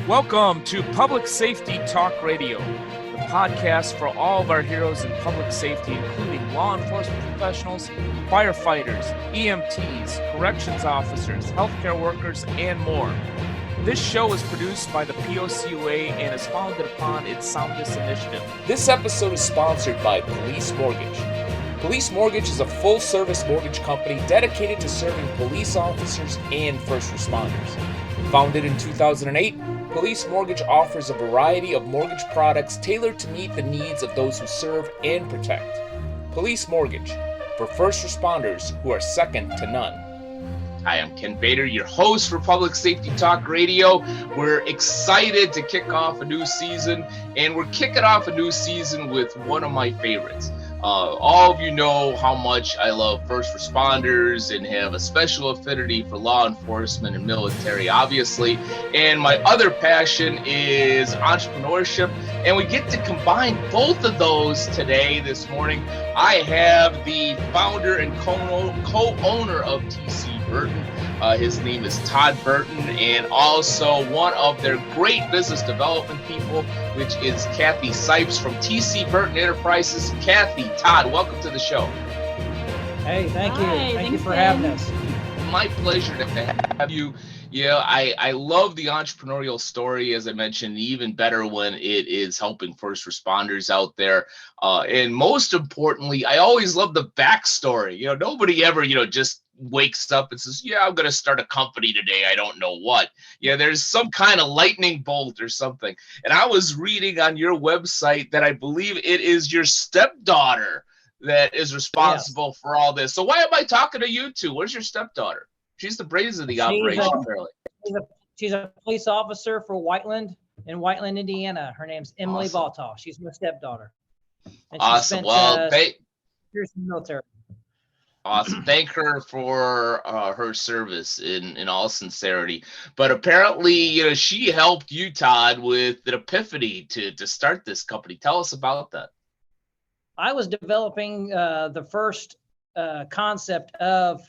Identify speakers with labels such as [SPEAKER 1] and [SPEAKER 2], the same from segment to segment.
[SPEAKER 1] Welcome to Public Safety Talk Radio, the podcast for all of our heroes in public safety, including law enforcement professionals, firefighters, EMTs, corrections officers, healthcare workers, and more. This show is produced by the POCUA and is founded upon its Soundness initiative. This episode is sponsored by Police Mortgage. Police Mortgage is a full-service mortgage company dedicated to serving police officers and first responders. Founded in 2008, Police Mortgage offers a variety of mortgage products tailored to meet the needs of those who serve and protect. Police Mortgage, for first responders who are second to none. Hi, I'm Ken Bader, your host for Public Safety Talk Radio. We're excited to kick off a new season, and we're kicking off a new season with one of my favorites. All of you know how much I love first responders and have a special affinity for law enforcement and military, obviously. And my other passion is entrepreneurship. And we get to combine both of those today, this morning. I have the founder and co-owner of TC Burton. His name is Todd Burton, and also one of their great business development people, which is Kathy Sipes from TC Burton Enterprises. Kathy, Todd, welcome to the show.
[SPEAKER 2] Hey, thank you.
[SPEAKER 3] Hi,
[SPEAKER 2] Thank you for
[SPEAKER 3] Ben.
[SPEAKER 2] having us.
[SPEAKER 1] My pleasure to have you. Yeah, I love the entrepreneurial story, as I mentioned, even better when it is helping first responders out there. And most importantly, I always love the backstory. Nobody ever, just wakes up and says, yeah, I'm going to start a company today. I don't know what. There's some kind of lightning bolt or something. And I was reading on your website that I believe it is your stepdaughter that is responsible for all this. So why am I talking to you two? Where's your stepdaughter? She's the brains of the operation, apparently.
[SPEAKER 2] She's a police officer for in Whiteland, Indiana. Her name's Emily Baltoff. She's my stepdaughter. And
[SPEAKER 1] Awesome.
[SPEAKER 2] Years in the military.
[SPEAKER 1] Awesome. Thank her for her service in all sincerity. But apparently, she helped you, Todd, with an epiphany to start this company. Tell us about that.
[SPEAKER 2] I was developing the first concept of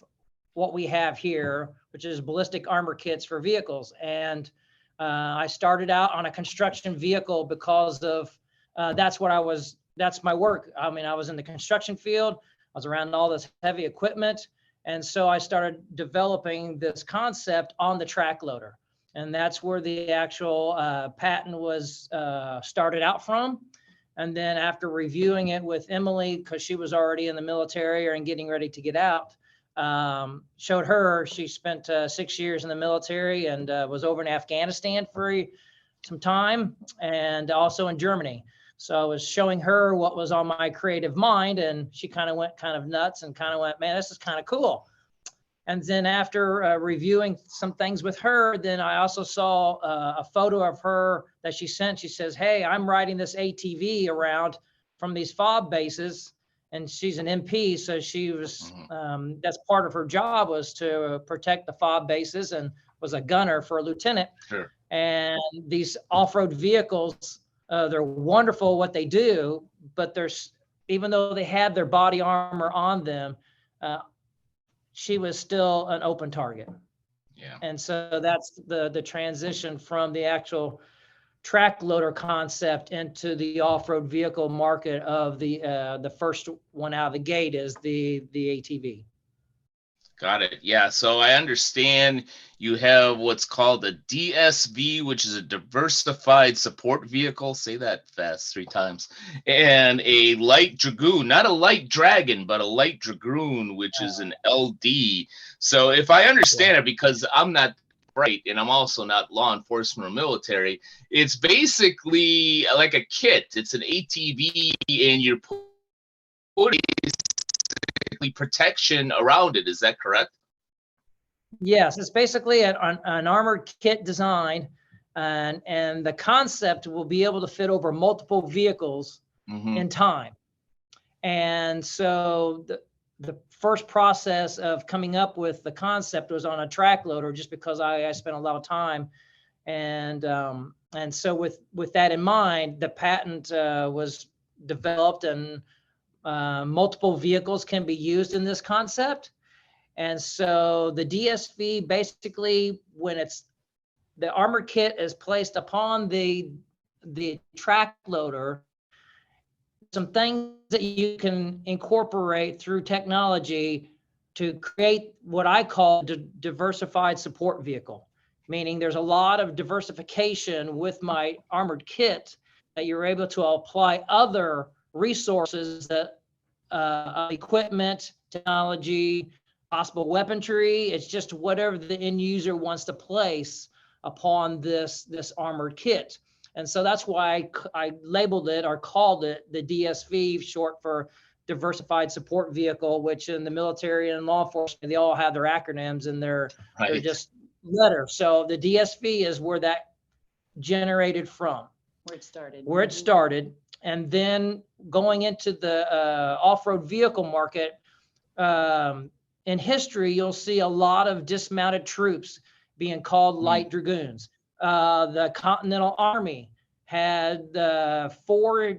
[SPEAKER 2] what we have here, which is ballistic armor kits for vehicles. And I started out on a construction vehicle because of that's my work. I mean, I was in the construction field. I was around all this heavy equipment. And so I started developing this concept on the track loader. And that's where the actual patent was started out from. And then after reviewing it with Emily, because she was already in the military and getting ready to get out, showed her, she spent 6 years in the military and was over in Afghanistan for some time and also in Germany. So I was showing her what was on my creative mind, and she kind of went kind of nuts and kind of went, man, this is kind of cool. And then after reviewing some things with her, then I also saw a photo of her that she sent. She says, hey, I'm riding this ATV around from these FOB bases. And she's an MP, so she was, that's part of her job was to protect the FOB bases and was a gunner for a lieutenant.
[SPEAKER 1] Sure.
[SPEAKER 2] And these off-road vehicles, they're wonderful what they do, but even though they had their body armor on them, she was still an open target.
[SPEAKER 1] Yeah.
[SPEAKER 2] And so that's the transition from the actual track loader concept into the off-road vehicle market of the first one out of the gate is the ATV.
[SPEAKER 1] Got it. Yeah. So I understand you have what's called a DSV, which is a diversified support vehicle. Say that fast 3 times. And a light dragoon, not a light dragon, but a light dragoon, which is an LD. So if I understand it, because I'm not bright and I'm also not law enforcement or military, it's basically like a kit. It's an ATV and you're putting protection around it. Is that correct?
[SPEAKER 2] Yes, it's basically an armored kit design, and the concept will be able to fit over multiple vehicles in time. And so the first process of coming up with the concept was on a track loader, just because I spent a lot of time, and so with that in mind, the patent was developed, and multiple vehicles can be used in this concept. And so the DSV, basically, when it's the armored kit is placed upon the track loader. Some things that you can incorporate through technology to create what I call diversified support vehicle, meaning there's a lot of diversification with my armored kit that you're able to apply other resources that equipment, technology, possible weaponry. It's just whatever the end user wants to place upon this armored kit. And so that's why I labeled it or called it the DSV, short for Diversified Support Vehicle, which in the military and law enforcement, they all have their acronyms and they're just letters. So the DSV is where that generated from. Where it started. And then going into the off-road vehicle market, in history, you'll see a lot of dismounted troops being called light dragoons. The Continental Army had 4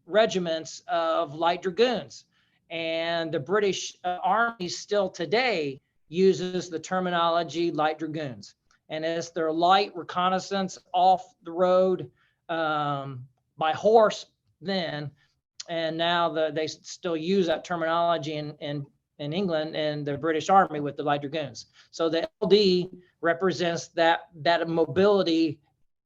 [SPEAKER 2] regiments of light dragoons, and the British Army still today uses the terminology light dragoons, and it's their light reconnaissance off the road by horse then, and now they still use that terminology in England and the British Army with the light dragoons. So the LD represents that mobility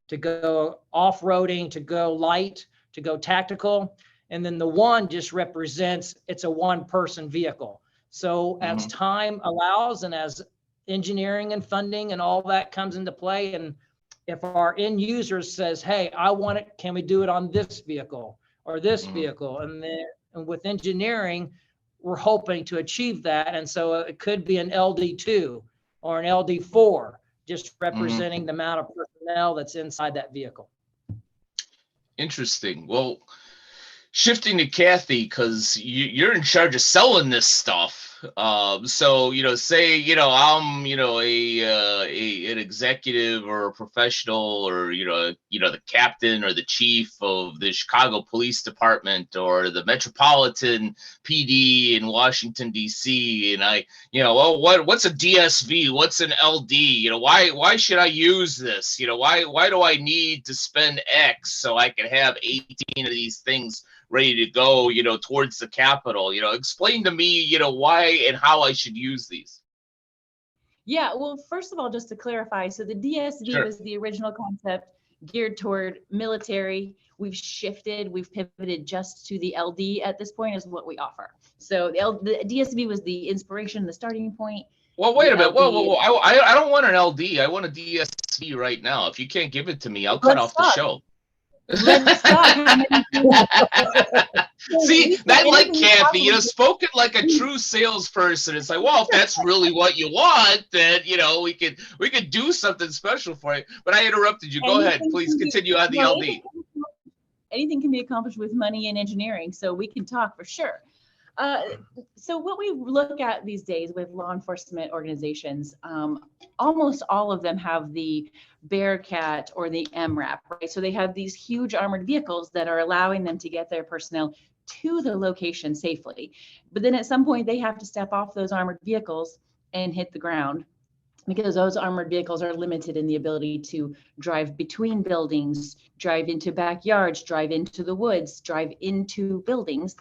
[SPEAKER 2] to go off-roading, to go light, to go tactical. And then the 1 just represents it's a one-person vehicle. So as time allows and as engineering and funding and all that comes into play, and if our end user says, hey, I want it, can we do it on this vehicle or this vehicle? And with engineering, we're hoping to achieve that. And so it could be an LD2 or an LD4, just representing the amount of personnel that's inside that vehicle.
[SPEAKER 3] Interesting. Well, shifting to Kathy, because you're in charge of selling this stuff. So, say, I'm, an executive or a professional or, the captain or the chief of the Chicago Police Department or the Metropolitan PD in Washington, D.C. And I, what's a DSV? What's an LD? Why should I use this? Why do I need to spend X so I can have 18 of these things ready to go, towards the Capitol? Explain to me, why and how I should use these.
[SPEAKER 4] Yeah, well, first of all, just to clarify, so the DSV was the original concept geared toward military. We've pivoted just to the LD at this point is what we offer. So the DSV was the inspiration, the starting point.
[SPEAKER 3] Well, wait a minute. Whoa. I don't want an LD. I want a DSV right now. If you can't give it to me, I'll cut off the show.
[SPEAKER 4] Let's talk.
[SPEAKER 3] See, I like Kathy, spoken like a true salesperson. It's like, well, if that's really what you want, then, we could do something special for you. But I interrupted you. Go ahead. Please continue on the LD.
[SPEAKER 4] Anything can be accomplished with money and engineering, so we can talk for sure. So what we look at these days with law enforcement organizations, almost all of them have the Bearcat or the MRAP, right? So they have these huge armored vehicles that are allowing them to get their personnel to the location safely. But then at some point they have to step off those armored vehicles and hit the ground, because those armored vehicles are limited in the ability to drive between buildings, drive into backyards, drive into the woods, drive into buildings.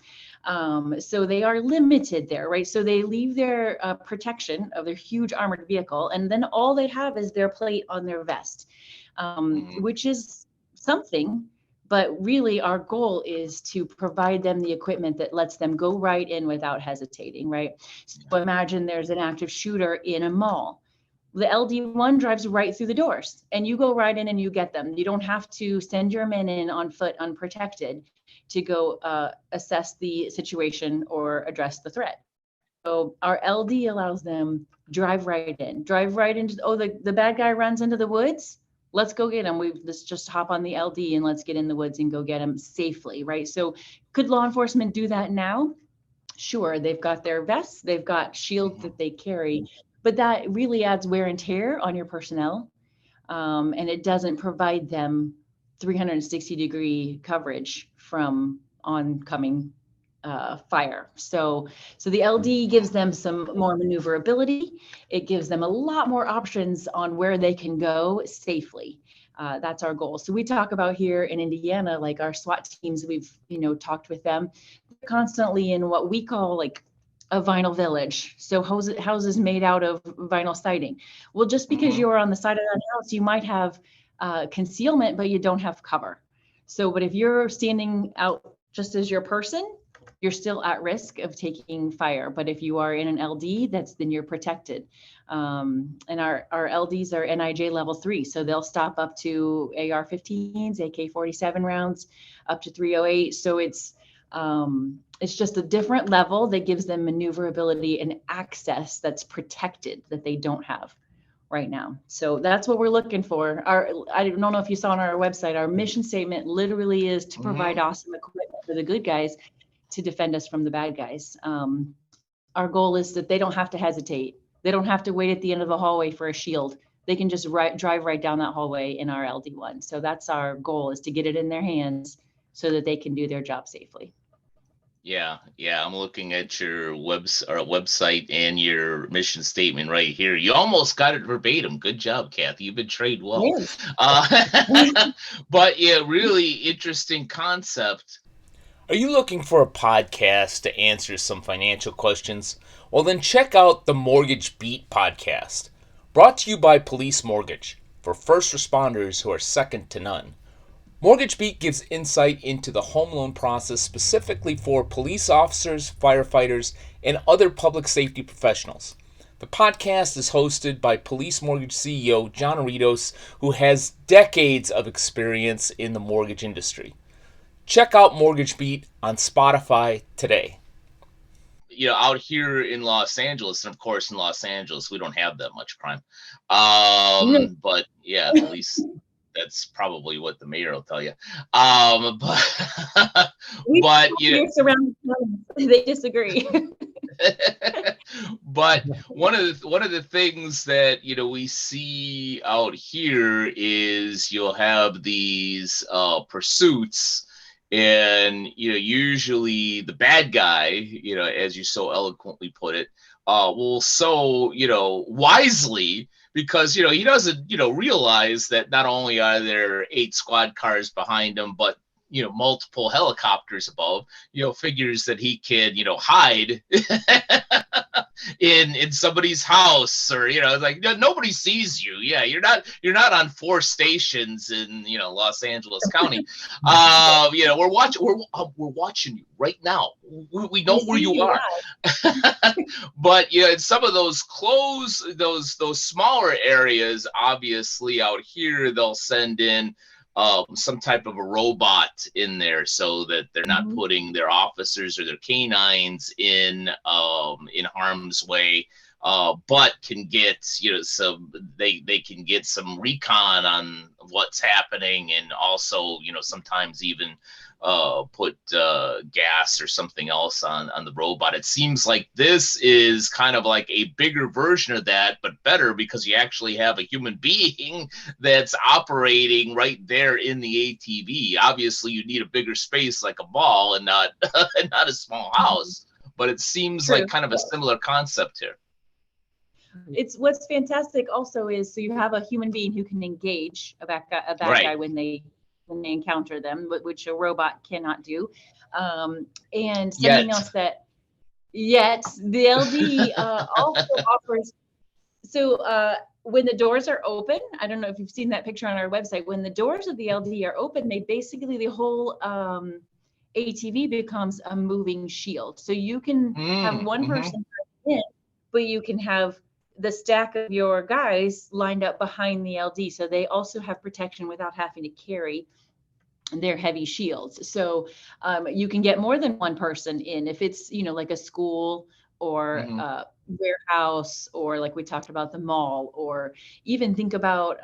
[SPEAKER 4] So they are limited there, right? So they leave their protection of their huge armored vehicle, and then all they have is their plate on their vest, which is something. But really, our goal is to provide them the equipment that lets them go right in without hesitating, right? So imagine there's an active shooter in a mall. The LD1 drives right through the doors and you go right in and you get them. You don't have to send your men in on foot unprotected to go assess the situation or address the threat. So our LD allows them drive right into, the bad guy runs into the woods. Let's go get him. Let's just hop on the LD and let's get in the woods and go get him safely, right? So could law enforcement do that now? Sure, they've got their vests, they've got shields that they carry, but that really adds wear and tear on your personnel, and it doesn't provide them 360-degree coverage from oncoming fire. So the LD gives them some more maneuverability. It gives them a lot more options on where they can go safely. That's our goal. So we talk about here in Indiana, like our SWAT teams, we've, talked with them. They're constantly in what we call like a vinyl village. So houses made out of vinyl siding. Well, just because you're on the side of that house, you might have concealment, but you don't have cover. So, but if you're standing out just as your person, you're still at risk of taking fire. But if you are in an LD, then you're protected. And our LDs are NIJ level 3. So they'll stop up to AR-15s, AK-47 rounds, up to 308. So it's just a different level that gives them maneuverability and access that's protected that they don't have right now. So that's what we're looking for. I don't know if you saw on our website, our mission statement literally is to provide awesome equipment for the good guys to defend us from the bad guys. Our goal is that they don't have to hesitate. They don't have to wait at the end of the hallway for a shield. They can just drive right down that hallway in our LD1. So that's our goal, is to get it in their hands so that they can do their job safely.
[SPEAKER 3] Yeah. I'm looking at your website and your mission statement right here. You almost got it verbatim. Good job, Kathy. You've been trained well.
[SPEAKER 4] Yes.
[SPEAKER 3] But yeah, really interesting concept.
[SPEAKER 1] Are you looking for a podcast to answer some financial questions? Well, then check out the Mortgage Beat podcast, brought to you by Police Mortgage, for first responders who are second to none. Mortgage Beat gives insight into the home loan process specifically for police officers, firefighters, and other public safety professionals. The podcast is hosted by Police Mortgage CEO John Aritos, who has decades of experience in the mortgage industry. Check out Mortgage Beat on Spotify today.
[SPEAKER 3] Out here in Los Angeles, and of course in Los Angeles, we don't have that much crime. But yeah, at least that's probably what the mayor will tell you. But
[SPEAKER 4] they disagree.
[SPEAKER 3] But one of the things that we see out here is you'll have these pursuits. And usually the bad guy, as you so eloquently put it, will so wisely, because he doesn't realize that not only are there 8 squad cars behind him, but multiple helicopters above. Figures that he can hide in somebody's house, or like nobody sees you. Yeah, you're not on 4 stations in Los Angeles County. We're watching you right now. We know where you are. But in some of those those smaller areas, obviously out here they'll send in some type of a robot in there so that they're not putting their officers or their canines in harm's way, but can get they can get some recon on what's happening, and also sometimes even put gas or something else on the robot. It seems like this is kind of like a bigger version of that, but better, because you actually have a human being that's operating right there in the ATV. Obviously, you need a bigger space like a mall and not a small house, but it seems like kind of a similar concept here.
[SPEAKER 4] It's what's fantastic also is, so you have a human being who can engage a bad guy when they encounter them, which a robot cannot do. And something else that the LD also offers. So when the doors are open, I don't know if you've seen that picture on our website, when the doors of the LD are open, the whole ATV becomes a moving shield. So you can have one person in, but you can have the stack of your guys lined up behind the LD. So they also have protection without having to carry their heavy shields. So you can get more than one person in if it's, like a school or warehouse, or like we talked about, the mall, or even think about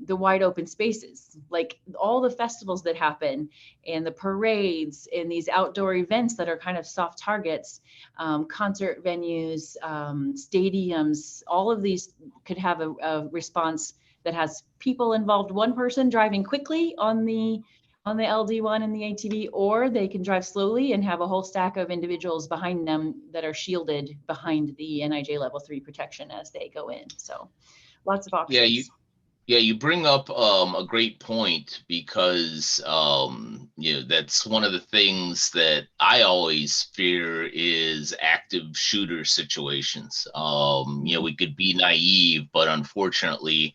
[SPEAKER 4] the wide open spaces, like all the festivals that happen and the parades and these outdoor events that are kind of soft targets, concert venues, stadiums. All of these could have a response that has people involved. One person driving quickly on the the LD1 and the ATV, or they can drive slowly and have a whole stack of individuals behind them that are shielded behind the NIJ level 3 protection as they go in. So lots of options.
[SPEAKER 3] You bring up a great point, because that's one of the things that I always fear is active shooter situations. We could be naive, but unfortunately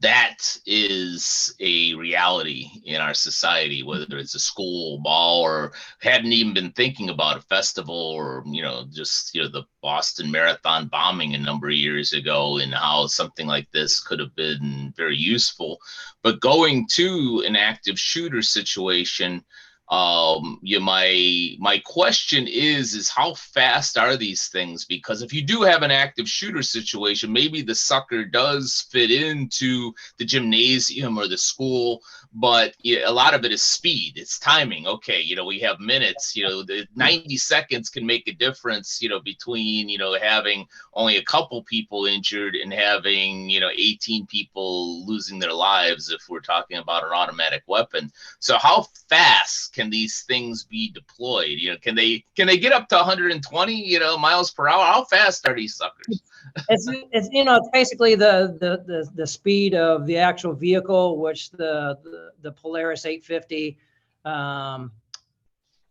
[SPEAKER 3] that is a reality in our society, whether it's a school, mall, or hadn't even been thinking about a festival, or just the Boston Marathon bombing a number of years ago, and how something like this could have been very useful. But going to an active shooter situation, my question is how fast are these things? Because if you do have an active shooter situation, maybe the sucker does fit into the gymnasium or the school, but a lot of it is speed. It's timing. Okay, we have minutes. The 90 seconds can make a difference. Between having only a couple people injured and having 18 people losing their lives, if we're talking about an automatic weapon. So how fast can these things be deployed? Can they get up to 120 miles per hour? How fast are these suckers?
[SPEAKER 2] It's basically the speed of the actual vehicle, which the Polaris 850,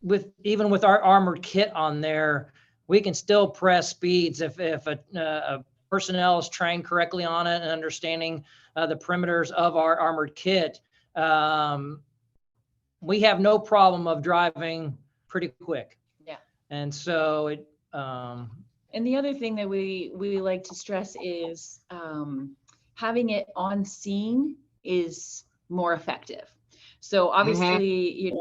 [SPEAKER 2] with our armored kit on there, we can still press speeds if a personnel is trained correctly on it and understanding the perimeters of our armored kit. We have no problem of driving pretty quick.
[SPEAKER 4] Yeah.
[SPEAKER 2] And so
[SPEAKER 4] and the other thing that we like to stress is having it on scene is more effective. So obviously,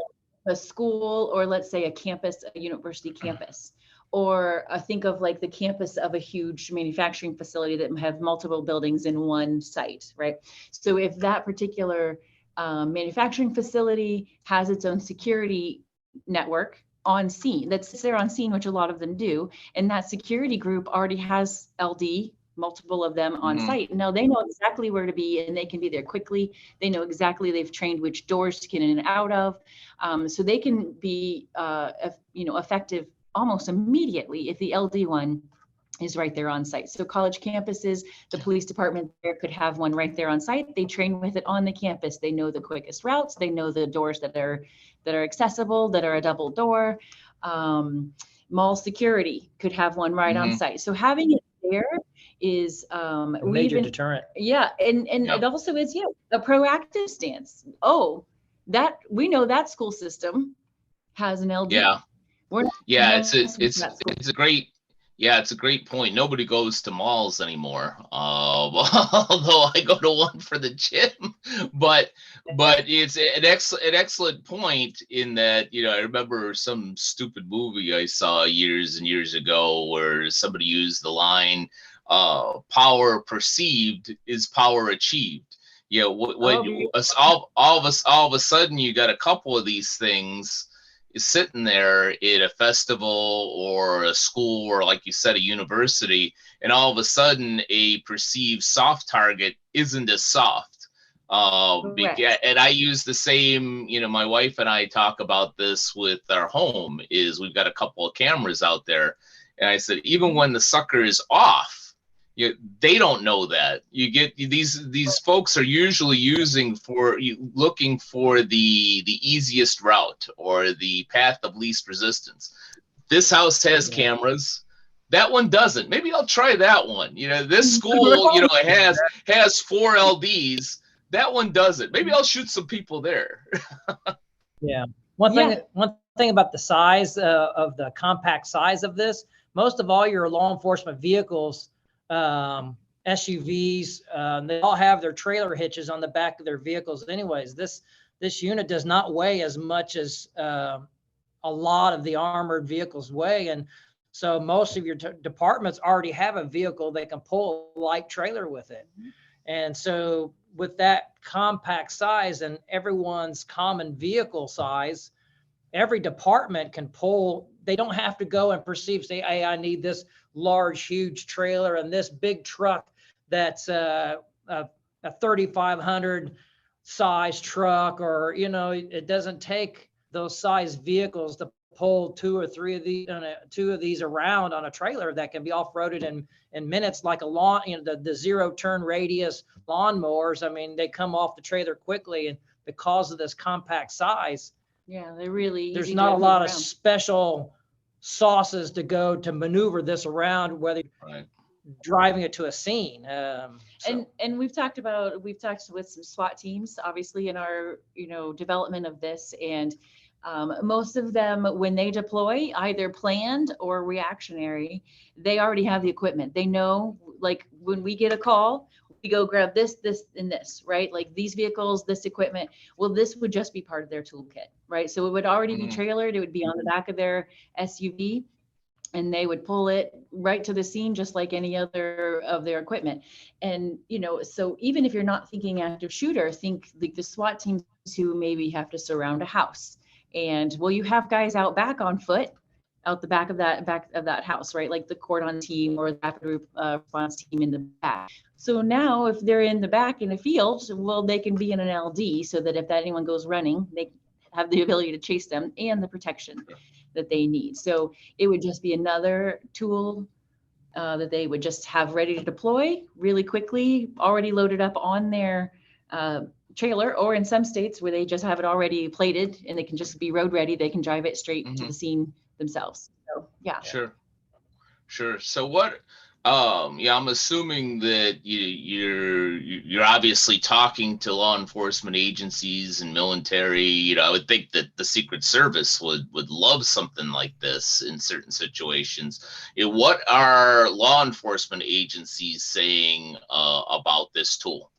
[SPEAKER 4] a school, or let's say a campus, a university campus, or think of like the campus of a huge manufacturing facility that have multiple buildings in one site, right? So if that particular manufacturing facility has its own security network on scene, that's there on scene, which a lot of them do, and that security group already has LD, multiple of them on site. Now they know exactly where to be, and they can be there quickly. They know exactly, they've trained which doors to get in and out of, so they can be effective almost immediately if the LD one is right there on site. So college campuses, the police department there could have one right there on site. They train with it on the campus. They know the quickest routes. They know the doors that are accessible, that are a double door. Mall security could have one right on site. So having it there is
[SPEAKER 2] a major deterrent.
[SPEAKER 4] Yeah, and it also is a proactive stance. Oh, that we know that school system has an LD.
[SPEAKER 3] Yeah.
[SPEAKER 4] It's
[SPEAKER 3] a great point. Nobody goes to malls anymore, although I go to one for the gym. But it's an excellent point in that, I remember some stupid movie I saw years and years ago where somebody used the line, "Power perceived is power achieved." All of a sudden you got a couple of these things is sitting there at a festival or a school, or like you said, a university, and all of a sudden a perceived soft target isn't as soft. And I use the same, my wife and I talk about this with our home, is we've got a couple of cameras out there. And I said, even when the sucker is off, they don't know that. You get these folks are usually looking for the easiest route or the path of least resistance. This house has cameras. That one doesn't. Maybe I'll try that one. This school, has 4 LDs. That one doesn't. Maybe I'll shoot some people there.
[SPEAKER 2] Yeah. One thing about the size of the compact size of this, most of all your law enforcement vehicles, SUVs, they all have their trailer hitches on the back of their vehicles anyways. This unit does not weigh as much as a lot of the armored vehicles weigh, and so most of your departments already have a vehicle that can pull a light trailer with it. And so with that compact size and everyone's common vehicle size, every department can pull. They don't have to go and say, hey, I need this large, huge trailer and this big truck that's a 3,500 size truck, or, you know, it doesn't take those size vehicles to pull two of these around on a trailer that can be off-roaded in minutes, like a lawn, you know, the 0 turn radius lawnmowers. I mean, they come off the trailer quickly, and because of this compact size,
[SPEAKER 4] Yeah, they're really easy.
[SPEAKER 2] there's not a lot of special sauces to go to maneuver this around, whether
[SPEAKER 3] Right.
[SPEAKER 2] driving it to a scene.
[SPEAKER 4] And we've talked with some SWAT teams, obviously, in our, you know, development of this. And most of them, when they deploy, either planned or reactionary, they already have the equipment. They know, like, when we get a call, we go grab this, and this, right? Like these vehicles, this equipment. Well, this would just be part of their toolkit, right? So it would already be trailered. It would be on the back of their SUV, and they would pull it right to the scene, just like any other of their equipment. And, you know, so even if you're not thinking active shooter, think like the SWAT teams who maybe have to surround a house. And well, you have guys out back on foot, out the back of that house, right? Like the cordon team or the rapid response team in the back. So now if they're in the back in a field, well, they can be in an LD, so that if anyone goes running, they have the ability to chase them and the protection that they need. So it would just be another tool that they would just have ready to deploy really quickly, already loaded up on their trailer, or in some states where they just have it already plated and they can just be road ready, they can drive it straight to the scene themselves. So yeah.
[SPEAKER 3] Sure. So what, I'm assuming that you're obviously talking to law enforcement agencies and military. You know, I would think that the Secret Service would love something like this in certain situations. You know, what are law enforcement agencies saying about this tool?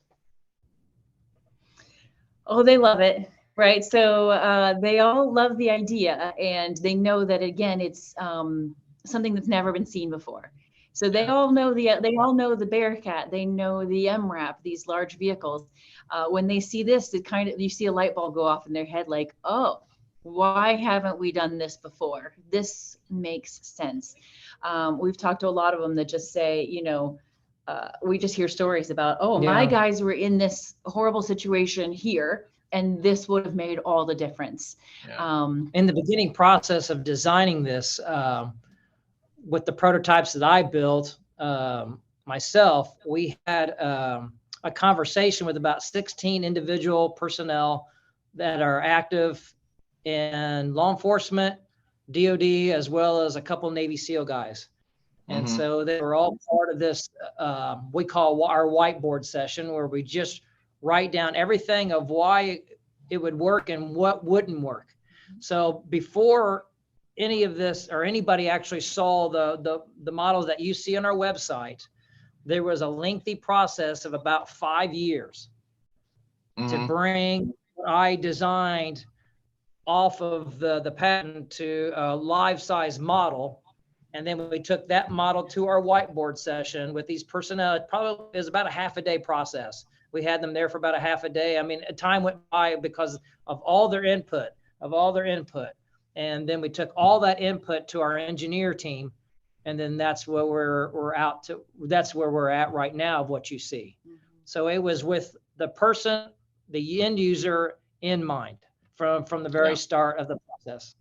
[SPEAKER 4] Oh, they love it, right? So they all love the idea, and they know that, again, it's something that's never been seen before. So they all know the Bearcat, they know the MRAP, these large vehicles. When they see this, you see a light bulb go off in their head, like, oh, why haven't we done this before? This makes sense. We've talked to a lot of them that just say, you know, we just hear stories about, my guys were in this horrible situation here, and this would have made all the difference.
[SPEAKER 2] In the beginning process of designing this, with the prototypes that I built myself, we had a conversation with about 16 individual personnel that are active in law enforcement, DOD, as well as a couple Navy SEAL guys. And so they were all part of this, we call our whiteboard session, where we just write down everything of why it would work and what wouldn't work. So before any of this or anybody actually saw the models that you see on our website, there was a lengthy process of about 5 years to bring what I designed off of the patent to a live size model. And then we took that model to our whiteboard session with these personnel. It probably is about a half a day process. We had them there for about a half a day. I mean, time went by because of all their input. And then we took all that input to our engineer team. And then that's where that's where we're at right now of what you see. So it was with the person, the end user in mind from the very start of the process.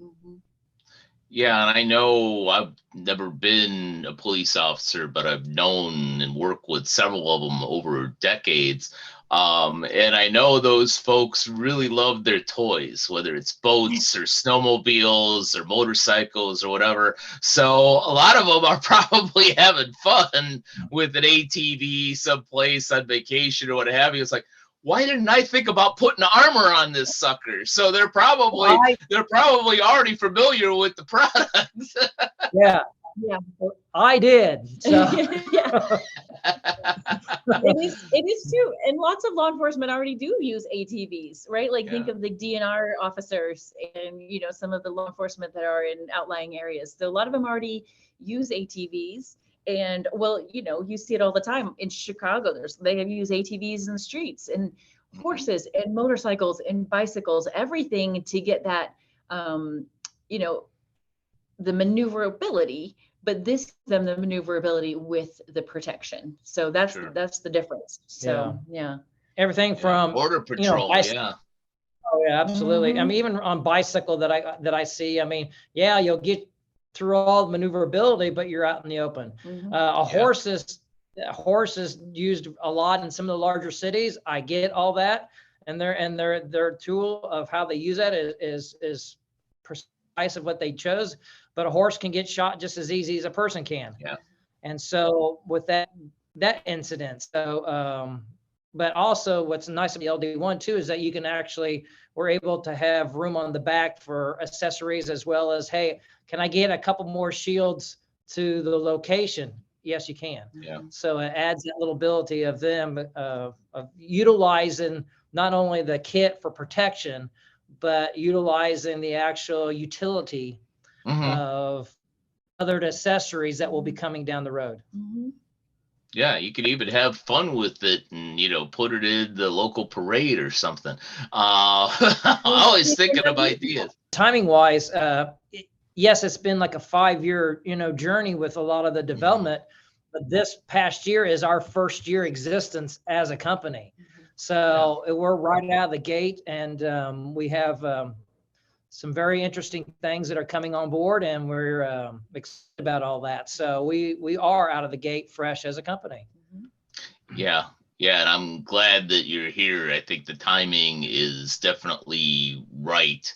[SPEAKER 3] Yeah, and I know I've never been a police officer, but I've known and worked with several of them over decades. And I know those folks really love their toys, whether it's boats or snowmobiles or motorcycles or whatever. So a lot of them are probably having fun with an ATV someplace on vacation or what have you. It's like, why didn't I think about putting armor on this sucker? So they're probably already familiar with the product.
[SPEAKER 2] Yeah, I did. So.
[SPEAKER 4] It is true, and lots of law enforcement already do use ATVs, right? Like think of the DNR officers and some of the law enforcement that are in outlying areas. So a lot of them already use ATVs. And well, you see it all the time in Chicago. They have used ATVs in the streets, and horses and motorcycles and bicycles, everything to get that, the maneuverability. But this gives them the maneuverability with the protection. So that's the difference. So yeah.
[SPEAKER 2] everything from,
[SPEAKER 3] Border Patrol,
[SPEAKER 2] bicycle. Oh yeah, absolutely. I
[SPEAKER 4] Mhm.
[SPEAKER 2] mean, even on bicycle that I see, I mean, yeah, you'll get through all the maneuverability, but you're out in the open.
[SPEAKER 4] Mhm.
[SPEAKER 2] A horse is used a lot in some of the larger cities. I get all that, and their tool of how they use that is precise of what they chose. But a horse can get shot just as easy as a person can.
[SPEAKER 3] Yeah.
[SPEAKER 2] And so with that incident, but also what's nice about the LD1 too is that you can actually, we're able to have room on the back for accessories as well as, hey, can I get a couple more shields to the location? Yes, you can.
[SPEAKER 3] Yeah.
[SPEAKER 2] So it adds that little ability of them of utilizing not only the kit for protection, but utilizing the actual utility of other accessories that will be coming down the road.
[SPEAKER 4] Mhm.
[SPEAKER 3] Yeah, you could even have fun with it and, put it in the local parade or something. Always thinking of ideas.
[SPEAKER 2] Timing wise, yes, it's been like a 5-year, journey with a lot of the development, but this past year is our first year existence as a company. So we're right out of the gate, and we have some very interesting things that are coming on board, and we're excited about all that. So we are out of the gate fresh as a company.
[SPEAKER 3] Yeah. Yeah. And I'm glad that you're here. I think the timing is definitely right.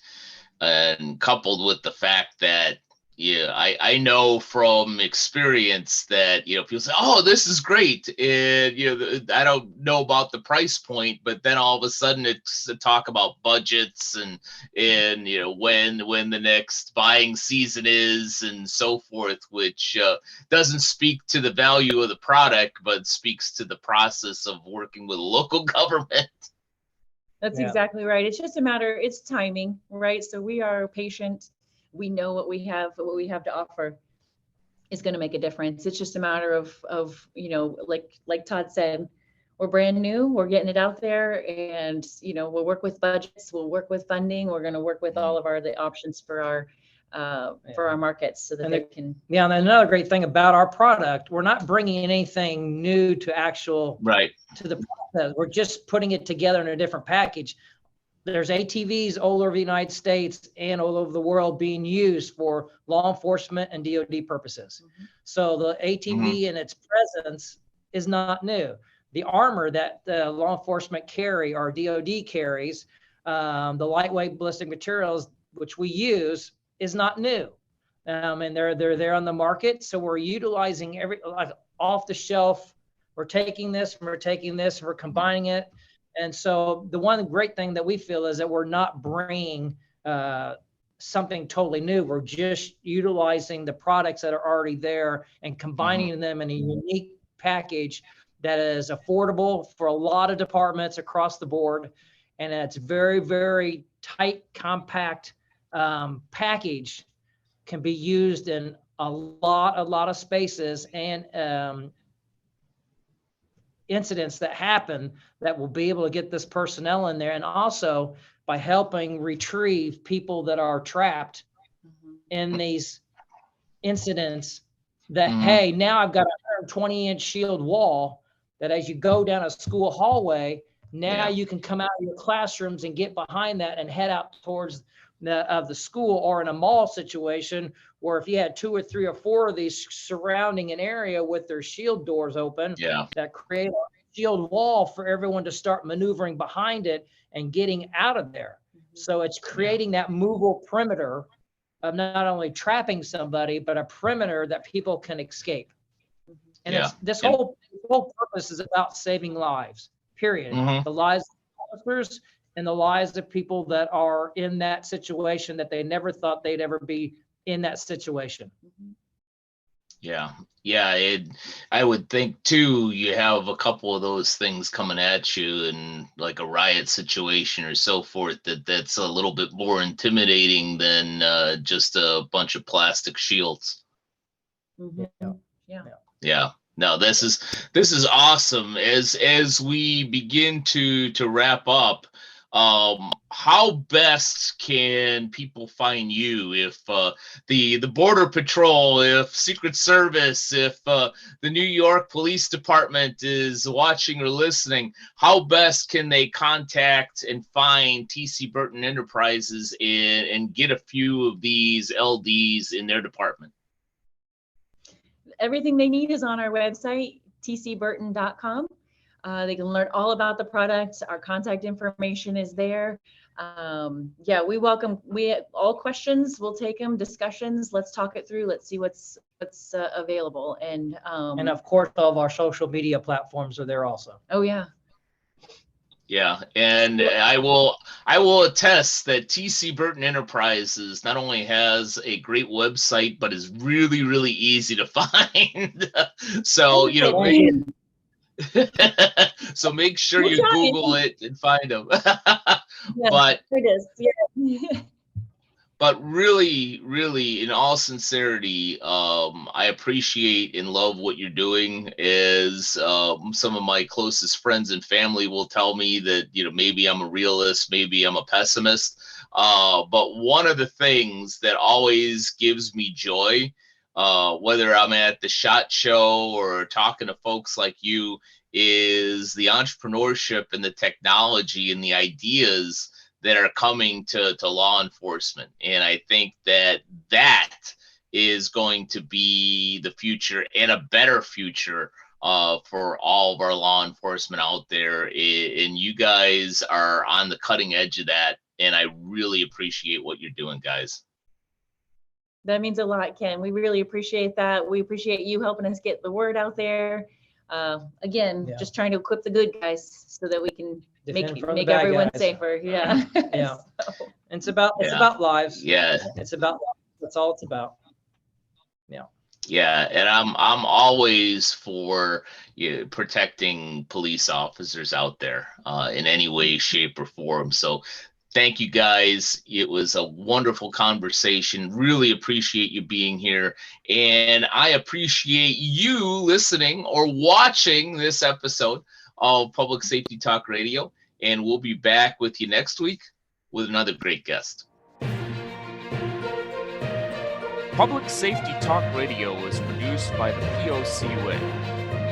[SPEAKER 3] And coupled with the fact that, I know from experience that, people say, oh, this is great. And, I don't know about the price point, but then all of a sudden it's a talk about budgets and when the next buying season is and so forth, which doesn't speak to the value of the product, but speaks to the process of working with a local government.
[SPEAKER 4] That's
[SPEAKER 2] Yeah.
[SPEAKER 4] exactly right. It's just a matter, it's timing, right? So we are patient. We know what we have to offer is going to make a difference. It's just a matter of like Todd said, we're brand new, we're getting it out there, and we'll work with budgets, we'll work with funding, we're going to work with all of the options for our markets so that they can.
[SPEAKER 2] Yeah, and another great thing about our product, we're not bringing anything new to the process. We're just putting it together in a different package. There's ATVs all over the United States and all over the world being used for law enforcement and DoD purposes. So the ATV and its presence is not new. The armor that the law enforcement carry or DoD carries, the lightweight ballistic materials, which we use, is not new. And they're there on the market. So we're utilizing like off the shelf. We're taking this, we're combining it. And so the one great thing that we feel is that we're not bringing something totally new. We're just utilizing the products that are already there and combining them in a unique package that is affordable for a lot of departments across the board. And it's very, very tight, compact package, can be used in a lot of spaces and incidents that happen that will be able to get this personnel in there. And also by helping retrieve people that are trapped in these incidents that, hey, now I've got a 120-inch shield wall that as you go down a school hallway, now you can come out of your classrooms and get behind that and head out towards the school, or in a mall situation where if you had 2 or 3 or 4 of these surrounding an area with their shield doors open, that create a shield wall for everyone to start maneuvering behind it and getting out of there. So it's creating that movable perimeter of not only trapping somebody, but a perimeter that people can escape. And it's this whole purpose is about saving lives, period. The lives of officers and the lives of people that are in that situation that they never thought they'd ever be in that situation.
[SPEAKER 3] Yeah. I would think too, you have a couple of those things coming at you in like a riot situation or so forth, that's a little bit more intimidating than just a bunch of plastic shields. Yeah. No, this is awesome. As we begin to wrap up, how best can people find you? If the Border Patrol, if Secret Service, if the New York Police Department is watching or listening, how best can they contact and find TC Burton Enterprises and get a few of these LDs in their department?
[SPEAKER 4] Everything they need is on our website, tcburton.com. They can learn all about the products. Our contact information is there. Yeah, we welcome all questions. We'll take them, discussions. Let's talk it through. Let's see what's available. And
[SPEAKER 2] of course, all of our social media platforms are there also.
[SPEAKER 4] oh yeah.
[SPEAKER 3] Yeah, and I will attest that TC Burton Enterprises not only has a great website, but is really, really easy to find. So, so make sure you Google it and find them.
[SPEAKER 4] Yeah,
[SPEAKER 3] But
[SPEAKER 4] it is. Yeah.
[SPEAKER 3] But really, really, in all sincerity, I appreciate and love what you're doing. As some of my closest friends and family will tell me that, maybe I'm a realist, maybe I'm a pessimist. But one of the things that always gives me joy, whether I'm at the SHOT Show or talking to folks like you, is the entrepreneurship and the technology and the ideas that are coming to law enforcement. And I think that is going to be the future, and a better future for all of our law enforcement out there. And you guys are on the cutting edge of that. And I really appreciate what you're doing, guys.
[SPEAKER 4] That means a lot, Ken. We really appreciate that. We appreciate you helping us get the word out there. Again, just trying to equip the good guys so that we can make everyone safer. Yeah.
[SPEAKER 2] Yeah. So. It's about lives.
[SPEAKER 3] Yeah.
[SPEAKER 2] It's about lives. That's all it's about. Yeah.
[SPEAKER 3] Yeah, and I'm always for protecting police officers out there in any way, shape, or form. So thank you, guys. It was a wonderful conversation. Really appreciate you being here. And I appreciate you listening or watching this episode of Public Safety Talk Radio. And we'll be back with you next week with another great guest.
[SPEAKER 1] Public Safety Talk Radio is produced by the POCUA.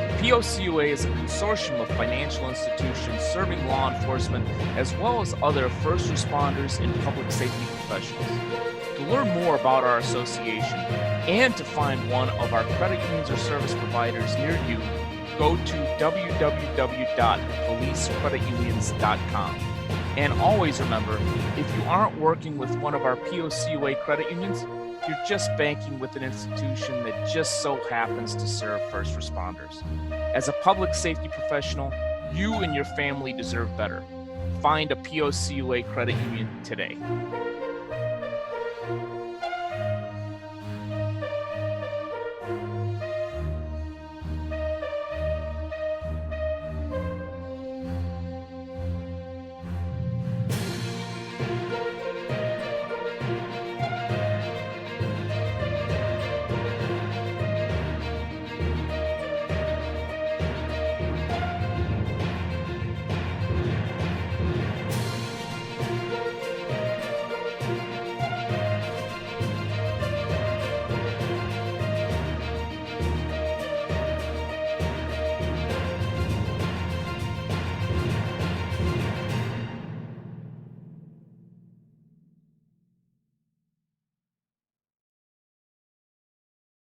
[SPEAKER 1] The POCUA is a consortium of financial institutions serving law enforcement as well as other first responders and public safety professionals. To learn more about our association and to find one of our credit unions or service providers near you, go to www.policecreditunions.com. And always remember, if you aren't working with one of our POCUA credit unions, you're just banking with an institution that just so happens to serve first responders. As a public safety professional, you and your family deserve better. Find a POCUA credit union today.